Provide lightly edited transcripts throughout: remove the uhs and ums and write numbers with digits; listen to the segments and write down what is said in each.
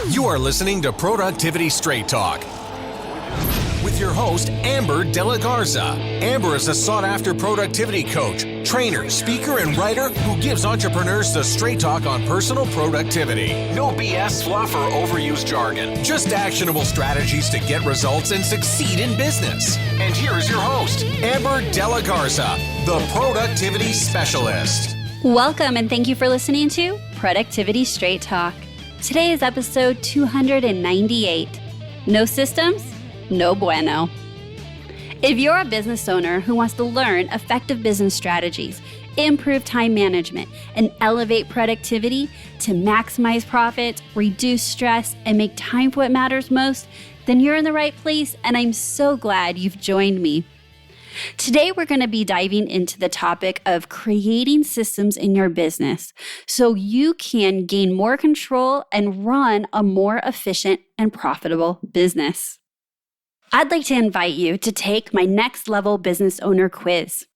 You are listening to Productivity Straight Talk with your host, Amber De La Garza. Amber is a sought-after productivity coach, trainer, speaker, and writer who gives entrepreneurs the straight talk on personal productivity. No BS, fluff, or overused jargon. Just actionable strategies to get results and succeed in business. And here is your host, Amber De La Garza, the Productivity Specialist. Welcome, and thank you for listening to Productivity Straight Talk. Today is episode 298. No systems? No bueno. If you're a business owner who wants to learn effective business strategies, improve time management, and elevate productivity to maximize profits, reduce stress, and make time for what matters most, then you're in the right place, and I'm so glad you've joined me. Today, we're going to be diving into the topic of creating systems in your business so you can gain more control and run a more efficient and profitable business. I'd like to invite you to take my next level business owner quiz.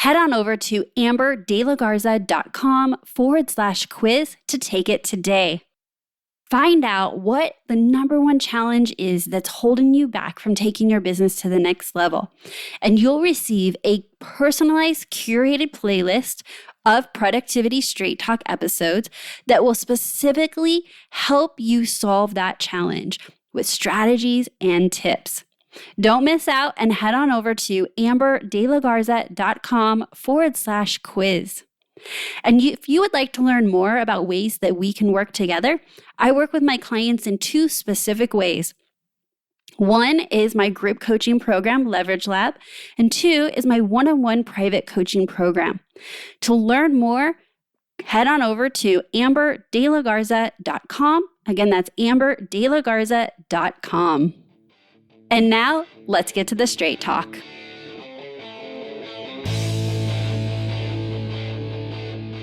Head on over to amberdelagarza.com/quiz to take it today. Find out what the number one challenge is that's holding you back from taking your business to the next level. And you'll receive a personalized, curated playlist of Productivity Straight Talk episodes that will specifically help you solve that challenge with strategies and tips. Don't miss out and head on over to amberdelagarza.com/quiz. And if you would like to learn more about ways that we can work together, I work with my clients in two specific ways. One is my group coaching program, Leverage Lab, and two is my one-on-one private coaching program. To learn more, head on over to amberdelagarza.com. Again, that's amberdelagarza.com. And now, let's get to the straight talk.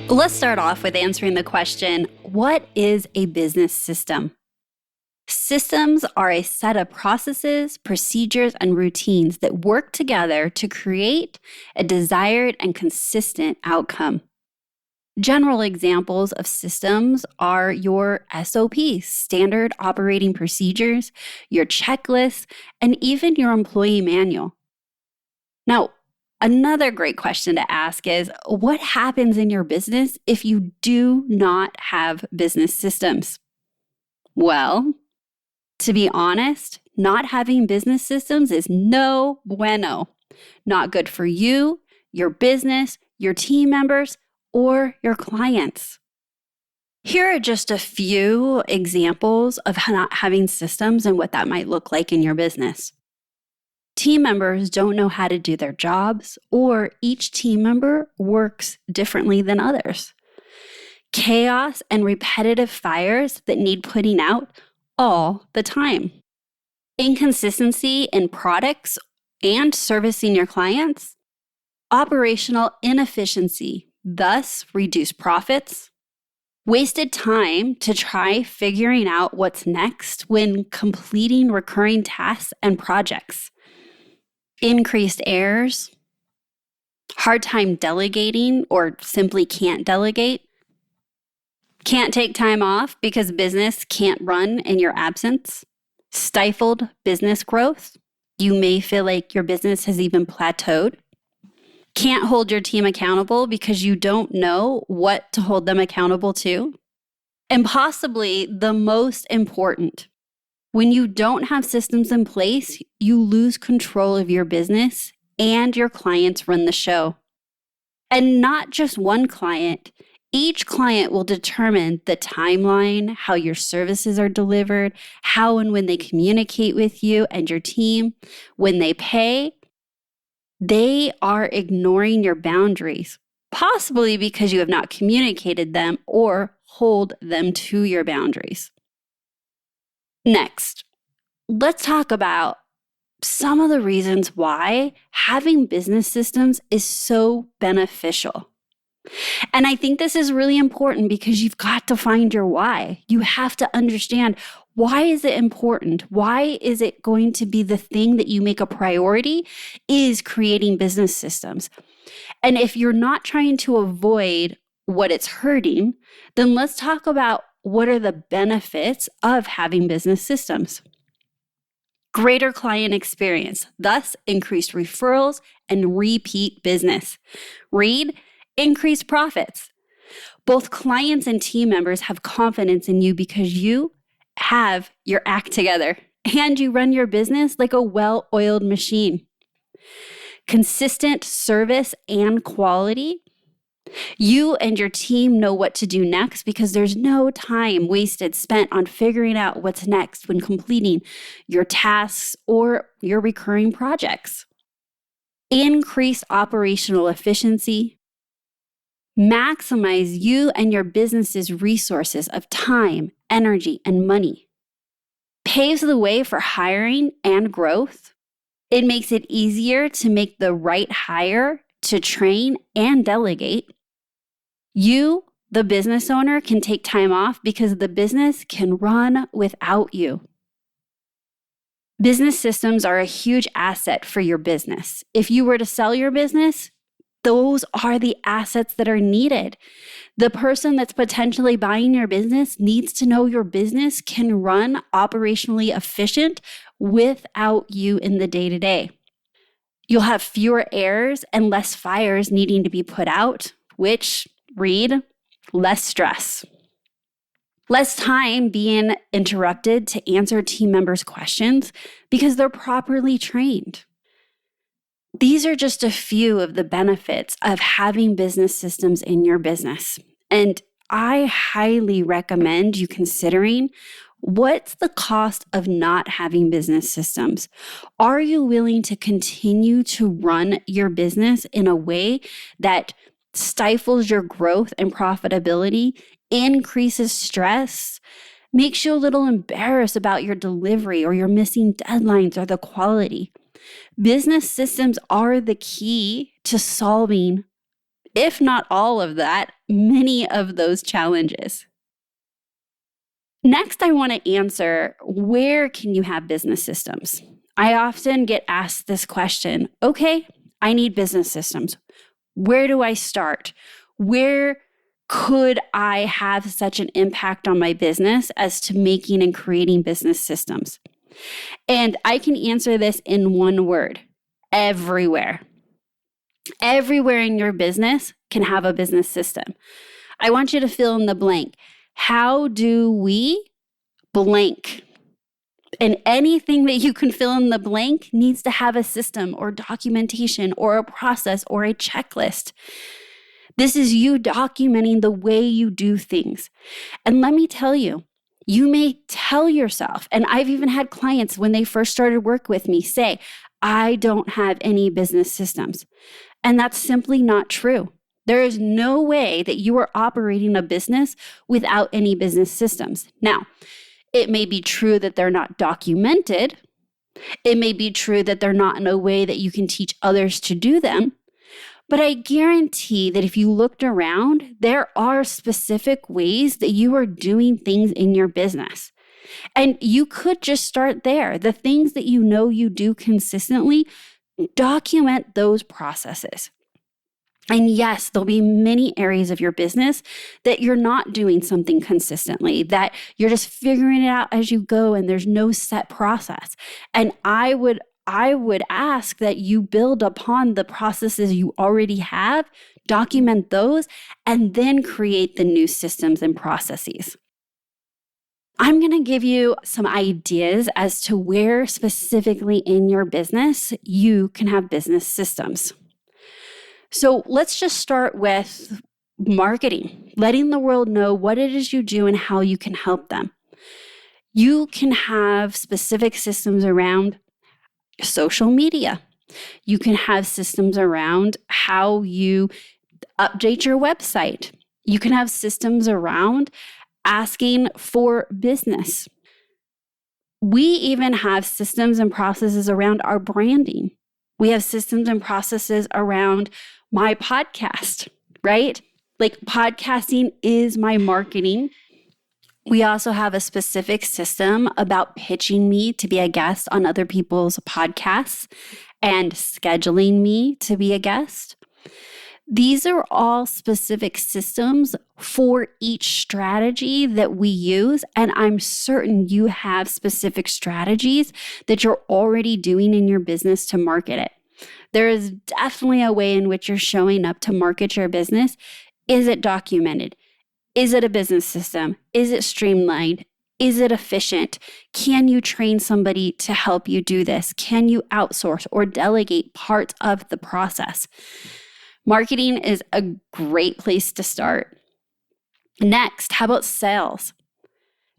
Let's start off with answering the question, what is a business system? Systems are a set of processes, procedures, and routines that work together to create a desired and consistent outcome. General examples of systems are your SOPs, standard operating procedures, your checklists, and even your employee manual. Now, another great question to ask is, what happens in your business if you do not have business systems? Well, to be honest, not having business systems is no bueno. Not good for you, your business, your team members, or your clients. Here are just a few examples of not having systems and what that might look like in your business. Team members don't know how to do their jobs, or each team member works differently than others. Chaos and repetitive fires that need putting out all the time. Inconsistency in products and servicing your clients. Operational inefficiency, thus reduced profits. Wasted time to try figuring out what's next when completing recurring tasks and projects. Increased errors, hard time delegating or simply can't delegate, can't take time off because business can't run in your absence, stifled business growth, you may feel like your business has even plateaued, can't hold your team accountable because you don't know what to hold them accountable to, and possibly the most important, when you don't have systems in place, you lose control of your business and your clients run the show. And not just one client, each client will determine the timeline, how your services are delivered, how and when they communicate with you and your team, when they pay. They are ignoring your boundaries, possibly because you have not communicated them or hold them to your boundaries. Next, let's talk about some of the reasons why having business systems is so beneficial. And I think this is really important because you've got to find your why. You have to understand, why is it important? Why is it going to be the thing that you make a priority is creating business systems? And if you're not trying to avoid what it's hurting, then let's talk about what are the benefits of having business systems. Greater client experience, thus increased referrals and repeat business. Read, increased profits. Both clients and team members have confidence in you because you have your act together and you run your business like a well-oiled machine. Consistent service and quality. You and your team know what to do next because there's no time wasted spent on figuring out what's next when completing your tasks or your recurring projects. Increase operational efficiency. Maximize you and your business's resources of time, energy, and money. Paves the way for hiring and growth. It makes it easier to make the right hire, to train and delegate. You, the business owner, can take time off because the business can run without you. Business systems are a huge asset for your business. If you were to sell your business, those are the assets that are needed. The person that's potentially buying your business needs to know your business can run operationally efficient without you in the day-to-day. You'll have fewer errors and less fires needing to be put out, which, read, less stress. Less time being interrupted to answer team members' questions because they're properly trained. These are just a few of the benefits of having business systems in your business. And I highly recommend you considering, what's the cost of not having business systems? Are you willing to continue to run your business in a way that stifles your growth and profitability, increases stress, makes you a little embarrassed about your delivery or your missing deadlines or the quality? Business systems are the key to solving, if not all of that, many of those challenges. Next, I want to answer, where can you have business systems? I often get asked this question, okay, I need business systems. Where do I start? Where could I have such an impact on my business as to making and creating business systems? And I can answer this in one word: everywhere. Everywhere in your business can have a business system. I want you to fill in the blank. How do we blank? And anything that you can fill in the blank needs to have a system or documentation or a process or a checklist. This is you documenting the way you do things. And let me tell you, you may tell yourself, and I've even had clients when they first started work with me say, I don't have any business systems. And that's simply not true. There is no way that you are operating a business without any business systems. Now, it may be true that they're not documented. It may be true that they're not in a way that you can teach others to do them. But I guarantee that if you looked around, there are specific ways that you are doing things in your business. And you could just start there. The things that you know you do consistently, document those processes. And yes, there'll be many areas of your business that you're not doing something consistently, that you're just figuring it out as you go and there's no set process. And I would ask that you build upon the processes you already have, document those, and then create the new systems and processes. I'm going to give you some ideas as to where specifically in your business you can have business systems. So let's just start with marketing, letting the world know what it is you do and how you can help them. You can have specific systems around social media. You can have systems around how you update your website. You can have systems around asking for business. We even have systems and processes around our branding. We have systems and processes around my podcast, right? Like, podcasting is my marketing. We also have a specific system about pitching me to be a guest on other people's podcasts and scheduling me to be a guest. These are all specific systems for each strategy that we use. And I'm certain you have specific strategies that you're already doing in your business to market it. There is definitely a way in which you're showing up to market your business. Is it documented? Is it a business system? Is it streamlined? Is it efficient? Can you train somebody to help you do this? Can you outsource or delegate parts of the process? Marketing is a great place to start. Next, how about sales?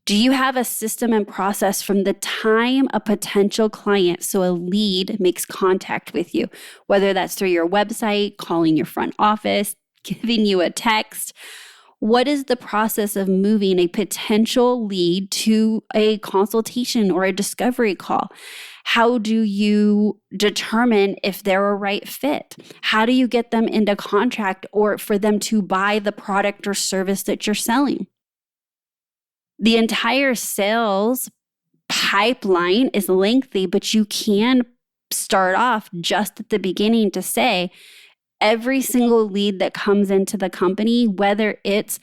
Do you have a system and process from the time a potential client, so a lead, makes contact with you, whether that's through your website, calling your front office, giving you a text? What is the process of moving a potential lead to a consultation or a discovery call? How do you determine if they're a right fit? How do you get them into contract or for them to buy the product or service that you're selling? The entire sales pipeline is lengthy, but you can start off just at the beginning to say, every single lead that comes into the company, whether it's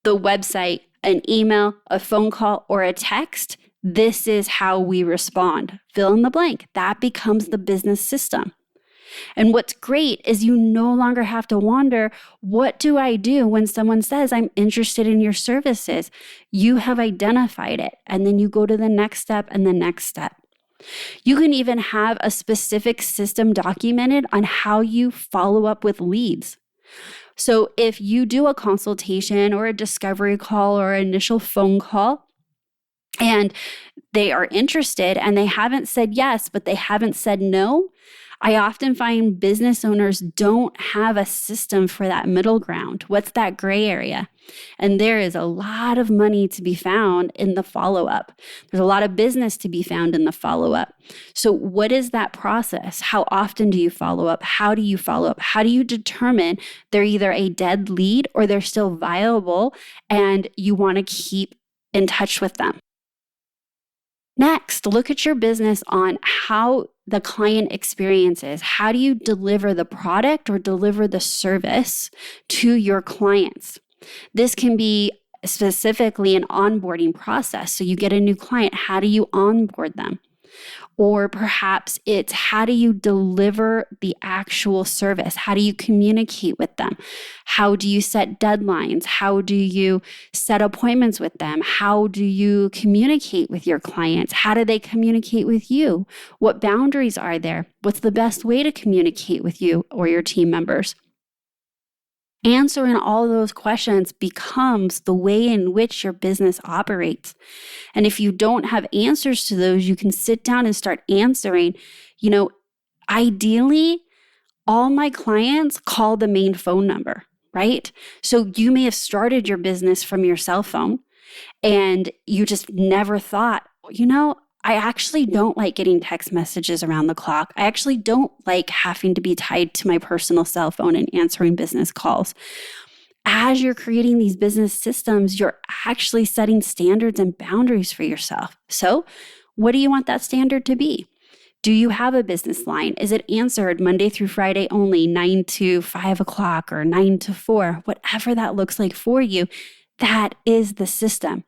the website, an email, a phone call, or a text, this is how we respond. Fill in the blank. That becomes the business system. And what's great is you no longer have to wonder, what do I do when someone says, I'm interested in your services? You have identified it, and then you go to the next step and the next step. You can even have a specific system documented on how you follow up with leads. So if you do a consultation or a discovery call or initial phone call, and they are interested and they haven't said yes, but they haven't said no, I often find business owners don't have a system for that middle ground. What's that gray area? And there is a lot of money to be found in the follow-up. There's a lot of business to be found in the follow-up. So what is that process? How often do you follow up? How do you follow up? How do you determine they're either a dead lead or they're still viable and you want to keep in touch with them? Next, look at your business on how the client experiences. How do you deliver the product or deliver the service to your clients? This can be specifically an onboarding process. So you get a new client, how do you onboard them? Or perhaps it's how do you deliver the actual service? How do you communicate with them? How do you set deadlines? How do you set appointments with them? How do you communicate with your clients? How do they communicate with you? What boundaries are there? What's the best way to communicate with you or your team members? Answering all those questions becomes the way in which your business operates. And if you don't have answers to those, you can sit down and start answering. Ideally, all my clients call the main phone number, right? So you may have started your business from your cell phone and you just never thought, I actually don't like getting text messages around the clock. I actually don't like having to be tied to my personal cell phone and answering business calls. As you're creating these business systems, you're actually setting standards and boundaries for yourself. So, what do you want that standard to be? Do you have a business line? Is it answered Monday through Friday only, 9 to 5 o'clock or 9 to 4? Whatever that looks like for you, that is the system.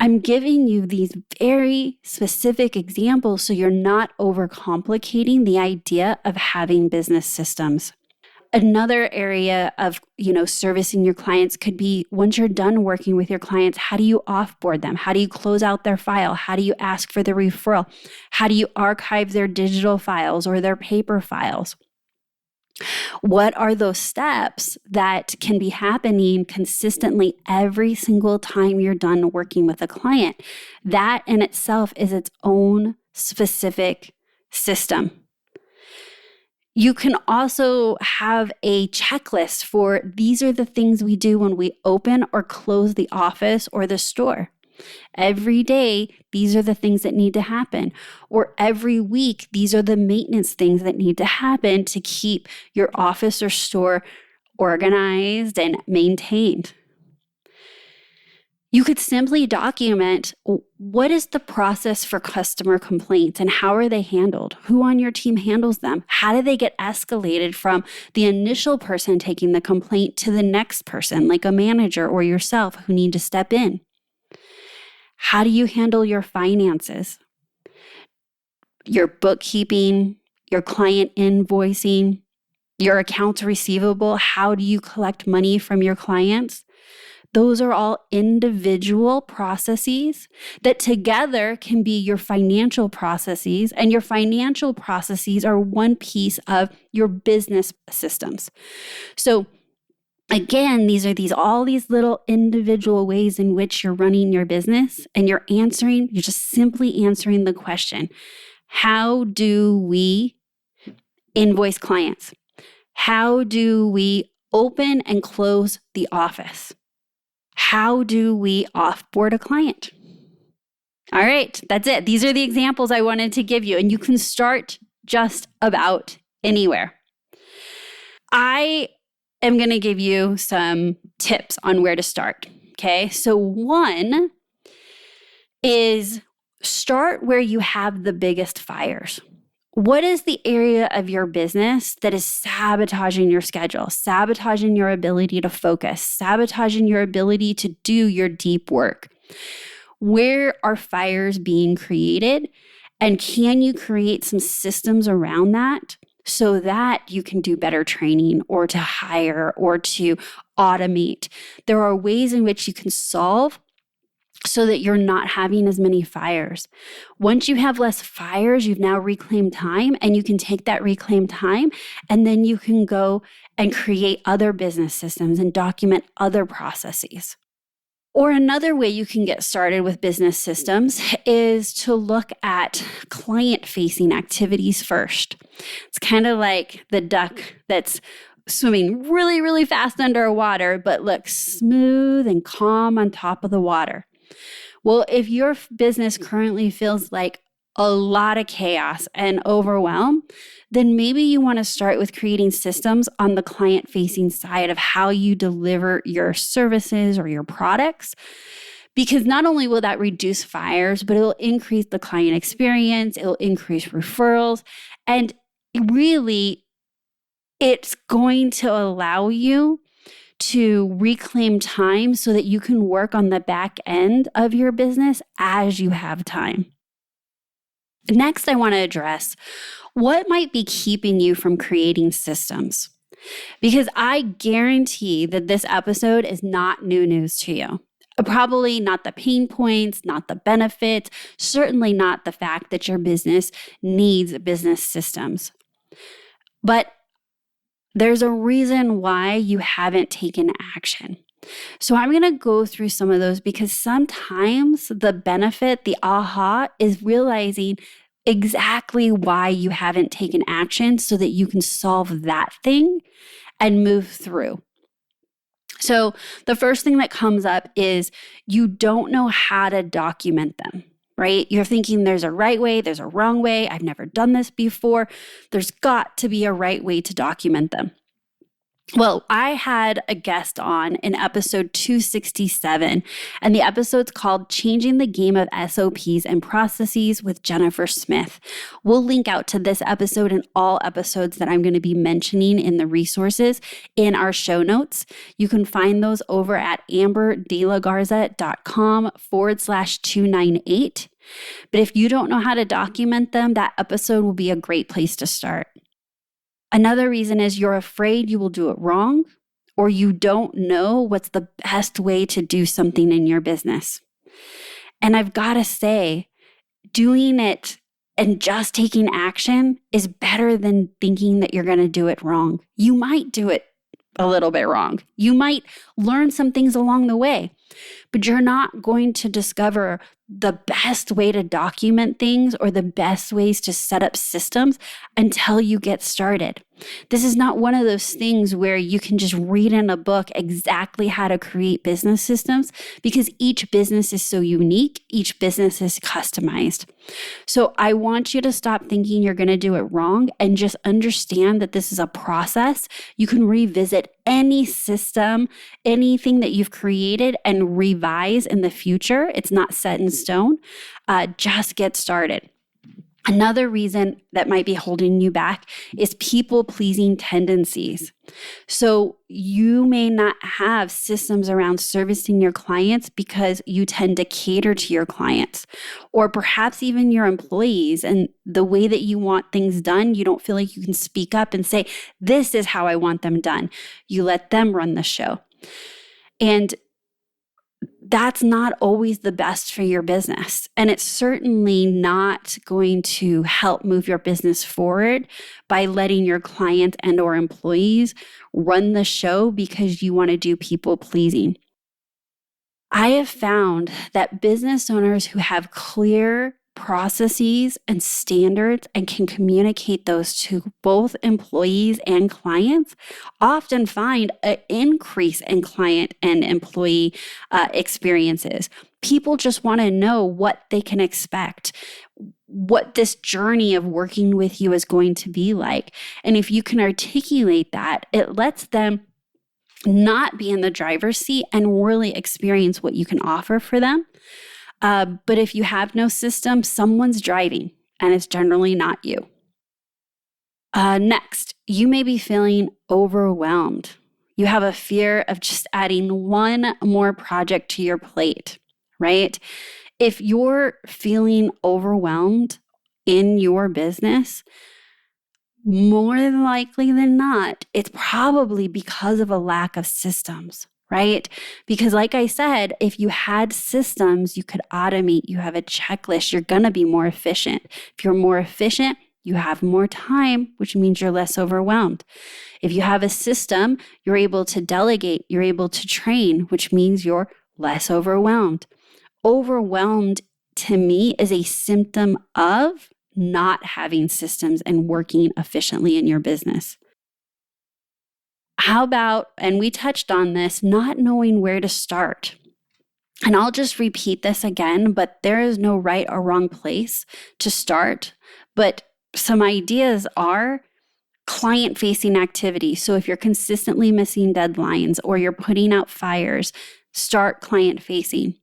I'm giving you these very specific examples so you're not overcomplicating the idea of having business systems. Another area of, servicing your clients could be once you're done working with your clients, how do you offboard them? How do you close out their file? How do you ask for the referral? How do you archive their digital files or their paper files? What are those steps that can be happening consistently every single time you're done working with a client? That in itself is its own specific system. You can also have a checklist for these are the things we do when we open or close the office or the store. Every day, these are the things that need to happen. Or every week, these are the maintenance things that need to happen to keep your office or store organized and maintained. You could simply document what is the process for customer complaints and how are they handled? Who on your team handles them? How do they get escalated from the initial person taking the complaint to the next person, like a manager or yourself who need to step in? How do you handle your finances, your bookkeeping, your client invoicing, your accounts receivable? How do you collect money from your clients? Those are all individual processes that together can be your financial processes, and your financial processes are one piece of your business systems. So again, these are all these little individual ways in which you're running your business, and you're just simply answering the question, how do we invoice clients? How do we open and close the office? How do we offboard a client? All right, that's it. These are the examples I wanted to give you, and you can start just about anywhere. I am going to give you some tips on where to start. Okay, so one is start where you have the biggest fires. What is the area of your business that is sabotaging your schedule, sabotaging your ability to focus, sabotaging your ability to do your deep work? Where are fires being created? And can you create some systems around that so that you can do better training or to hire or to automate? There are ways in which you can solve so that you're not having as many fires. Once you have less fires, you've now reclaimed time, and you can take that reclaimed time and then you can go and create other business systems and document other processes. Or another way you can get started with business systems is to look at client-facing activities first. It's kind of like the duck that's swimming really, really fast underwater, but looks smooth and calm on top of the water. Well, if your business currently feels like a lot of chaos and overwhelm, then maybe you want to start with creating systems on the client-facing side of how you deliver your services or your products. Because not only will that reduce fires, but it'll increase the client experience, it'll increase referrals, and really, it's going to allow you to reclaim time so that you can work on the back end of your business as you have time. Next, I want to address what might be keeping you from creating systems, because I guarantee that this episode is not new news to you. Probably not the pain points, not the benefits, certainly not the fact that your business needs business systems. But there's a reason why you haven't taken action. So I'm going to go through some of those because sometimes the benefit, the aha, is realizing exactly why you haven't taken action so that you can solve that thing and move through. So the first thing that comes up is you don't know how to document them. Right? You're thinking there's a right way, there's a wrong way. I've never done this before. There's got to be a right way to document them. Well, I had a guest on in episode 267, and the episode's called Changing the Game of SOPs and Processes with Jennifer Smith. We'll link out to this episode and all episodes that I'm going to be mentioning in the resources in our show notes. You can find those over at amberdelagarza.com/298. But if you don't know how to document them, that episode will be a great place to start. Another reason is you're afraid you will do it wrong, or you don't know what's the best way to do something in your business. And I've got to say, doing it and just taking action is better than thinking that you're going to do it wrong. You might do it a little bit wrong. You might learn some things along the way, but you're not going to discover the best way to document things or the best ways to set up systems until you get started. This is not one of those things where you can just read in a book exactly how to create business systems, because each business is so unique. Each business is customized. So I want you to stop thinking you're going to do it wrong and just understand that this is a process. You can revisit any system, anything that you've created, and revisit revise in the future. It's not set in stone. Just get started. Another reason that might be holding you back is people-pleasing tendencies. So you may not have systems around servicing your clients because you tend to cater to your clients, or perhaps even your employees, and the way that you want things done, you don't feel like you can speak up and say, this is how I want them done. You let them run the show. And that's not always the best for your business. And it's certainly not going to help move your business forward by letting your clients and or employees run the show because you want to do people pleasing. I have found that business owners who have clear processes and standards and can communicate those to both employees and clients often find an increase in client and employee experiences. People just want to know what they can expect, what this journey of working with you is going to be like. And if you can articulate that, it lets them not be in the driver's seat and really experience what you can offer for them. But if you have no system, someone's driving, and it's generally not you. Next, you may be feeling overwhelmed. You have a fear of just adding one more project to your plate, right? If you're feeling overwhelmed in your business, more than likely than not, it's probably because of a lack of systems, right? Because like I said, if you had systems, you could automate, you have a checklist, you're going to be more efficient. If you're more efficient, you have more time, which means you're less overwhelmed. If you have a system, you're able to delegate, you're able to train, which means you're less overwhelmed. Overwhelmed to me is a symptom of not having systems and working efficiently in your business. How about, and we touched on this, not knowing where to start? And I'll just repeat this again, but there is no right or wrong place to start. But some ideas are client-facing activities. So if you're consistently missing deadlines or you're putting out fires, start client-facing.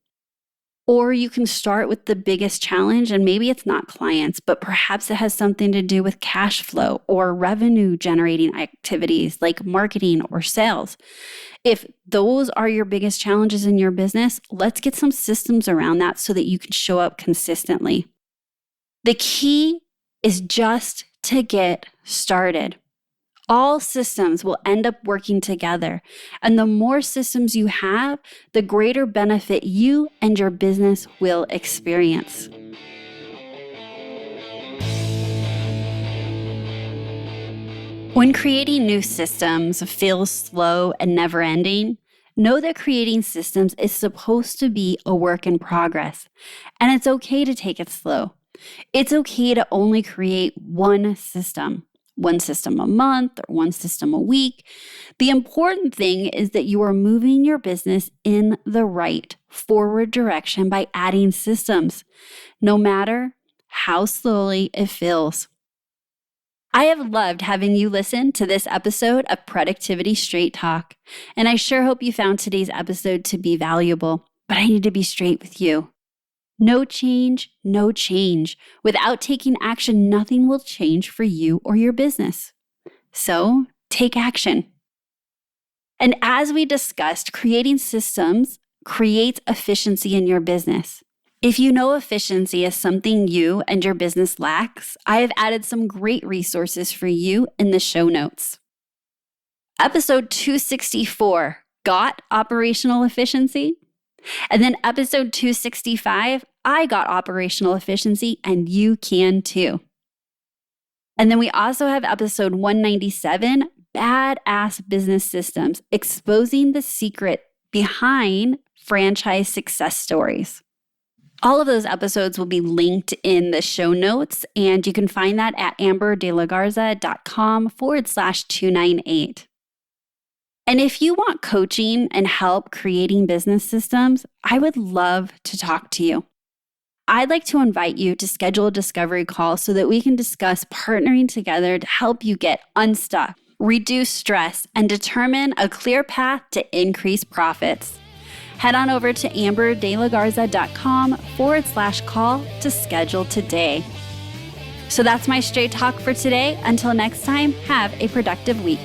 Or you can start with the biggest challenge, and maybe it's not clients, but perhaps it has something to do with cash flow or revenue generating activities like marketing or sales. If those are your biggest challenges in your business, let's get some systems around that so that you can show up consistently. The key is just to get started. All systems will end up working together. And the more systems you have, the greater benefit you and your business will experience. When creating new systems feels slow and never-ending, know that creating systems is supposed to be a work in progress. And it's okay to take it slow. It's okay to only create one system a month or one system a week. The important thing is that you are moving your business in the right forward direction by adding systems, no matter how slowly it feels. I have loved having you listen to this episode of Productivity Straight Talk, and I sure hope you found today's episode to be valuable, but I need to be straight with you. No change, no change. Without taking action, nothing will change for you or your business. So take action. And as we discussed, creating systems creates efficiency in your business. If you know efficiency is something you and your business lacks, I have added some great resources for you in the show notes. Episode 264, got operational efficiency? And then episode 265, I got operational efficiency and you can too. And then we also have episode 197, badass business systems, exposing the secret behind franchise success stories. All of those episodes will be linked in the show notes, and you can find that at amberdelagarza.com/298. And if you want coaching and help creating business systems, I would love to talk to you. I'd like to invite you to schedule a discovery call so that we can discuss partnering together to help you get unstuck, reduce stress, and determine a clear path to increase profits. Head on over to amberdelagarza.com/call to schedule today. So that's my straight talk for today. Until next time, have a productive week.